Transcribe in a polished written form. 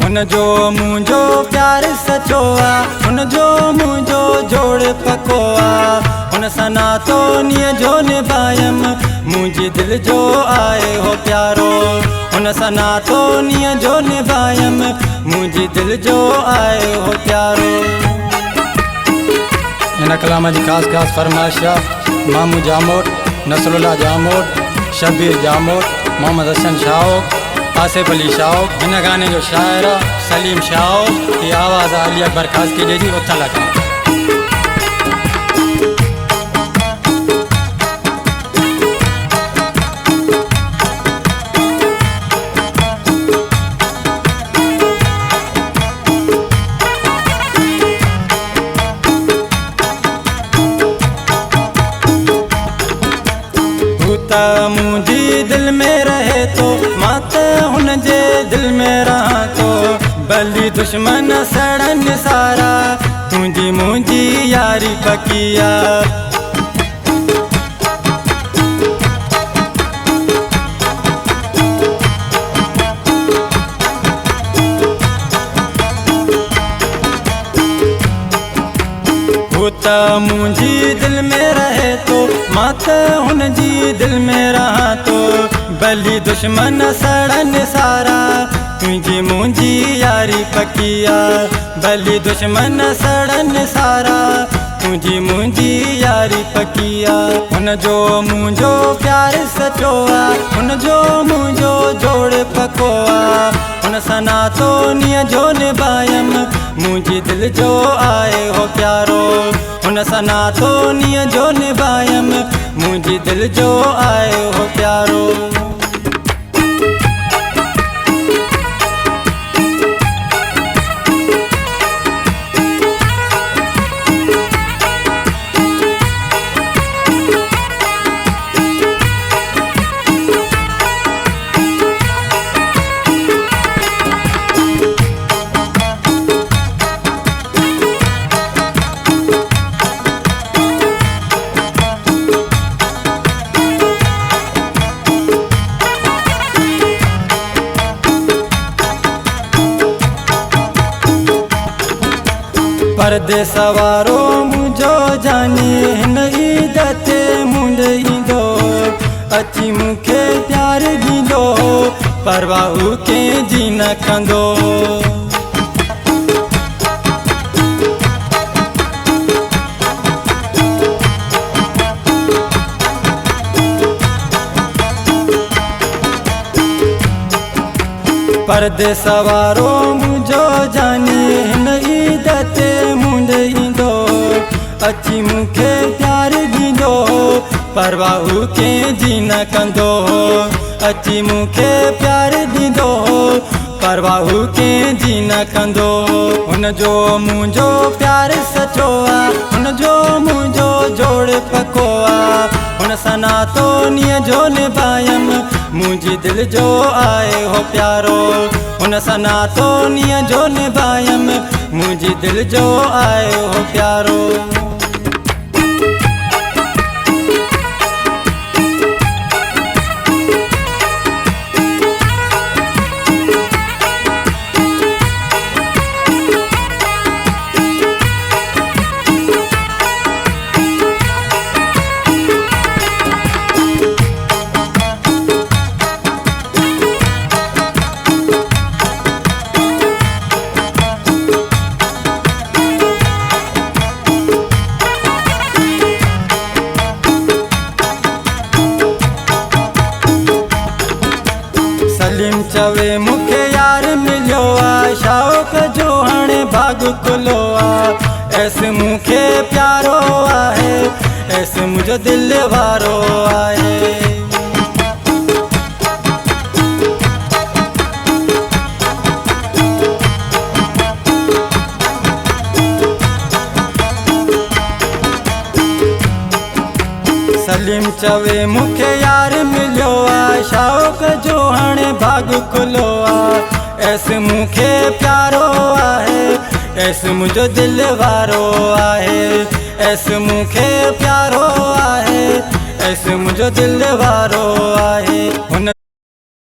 उनजो मुंहिंजो प्यार सचो आहे, उनजो मुंहिंजो जोड़ पको आहे। उन सां नातो नीअ जो निभायमि, मुंहिंजी दिलि जो आहे हो प्यारो। उन सां नातो नीअ जो निभायमि, मुंहिंजी दिलि जो आहे हो प्यारो। इन कलाम जी ख़ासि फरमाइश आहे मामू जामोट, नसरुल्ला जामोट, शबीर जामोट, मोहम्मद हसन शाह, आसिफ अली शाह। हिन गाने जो शाइर सलीम शाह। ये आवाज़ अली अकबर खास की जी उथा लगा। मुंहिंजी दिल में रहे तो मां त हुनजे दिल में रहां तो। भली दुश्मन सड़न सारा, तुंहिंजी मुंहिंजी यारी पकी आहे। मुंहिंजी दिल में रहे तो मां त हुनजी दिल में रहां तो। भली दुश्मन सड़न सारा, तुंहिंजी मुंहिंजी यारी पकी आहे। भली दुश्मन सड़न सारा, तुंहिंजी मुंहिंजी यारी पकी आहे। हुनजो मुंहिंजो प्यार सचो आहे, हुनजो मुंहिंजो जोड़ पको आहे। हुन सां नातो नीअ जो निभायमि, मुंहिंजी दिलि जो आहे हो प्यारो। हुन सां नातो नीअ जो निभायमि, मुंहिंजी दिलि जो आहे हो प्यारो। परदेस वारो मुंहिंजो जानी, हिन ईद ते मुंड ईंदो। अची मूंखे प्यार ॾींदो, परवाह कंहिंजी न कंदो। परदेस वारो मुंहिंजो जानी, हिन ईद ते मुंड ईंदो। अची मूंखे प्यार ॾींदो, परवाह कंहिंजी न कंदो। अची मूंखे प्यार ॾींदो, परवाह कंहिंजी न कंदो। हुनजो मुंहिंजो प्यार सचो आहे, हुनजो मुंहिंजो जोड़ पको आहे। हुन सां नातो नीअ जो निभायमि, मुंहिंजी दिलि जो आहे हो प्यारो। हुन सां नातो नीअ जो निभायमि, मुंहिंजी दिलि जो आहे हो प्यारो। चवे मुखे यार मिलियो आ शौक़ जो हाणे भाग खुलो आ ऐसे मुखे प्यारो आहे ऐसे मुझो दिल वारो आहे सलीम चवे मुखे यार मिलियो आ शौक़ जो हाणे भाग खुलो आ ऐसे मुखे प्यारो आहे ऐसे मुझो दिल वारो आहे ऐसे मुखे प्यारो आहे ऐसे मुझो दिल वारो आहे हुन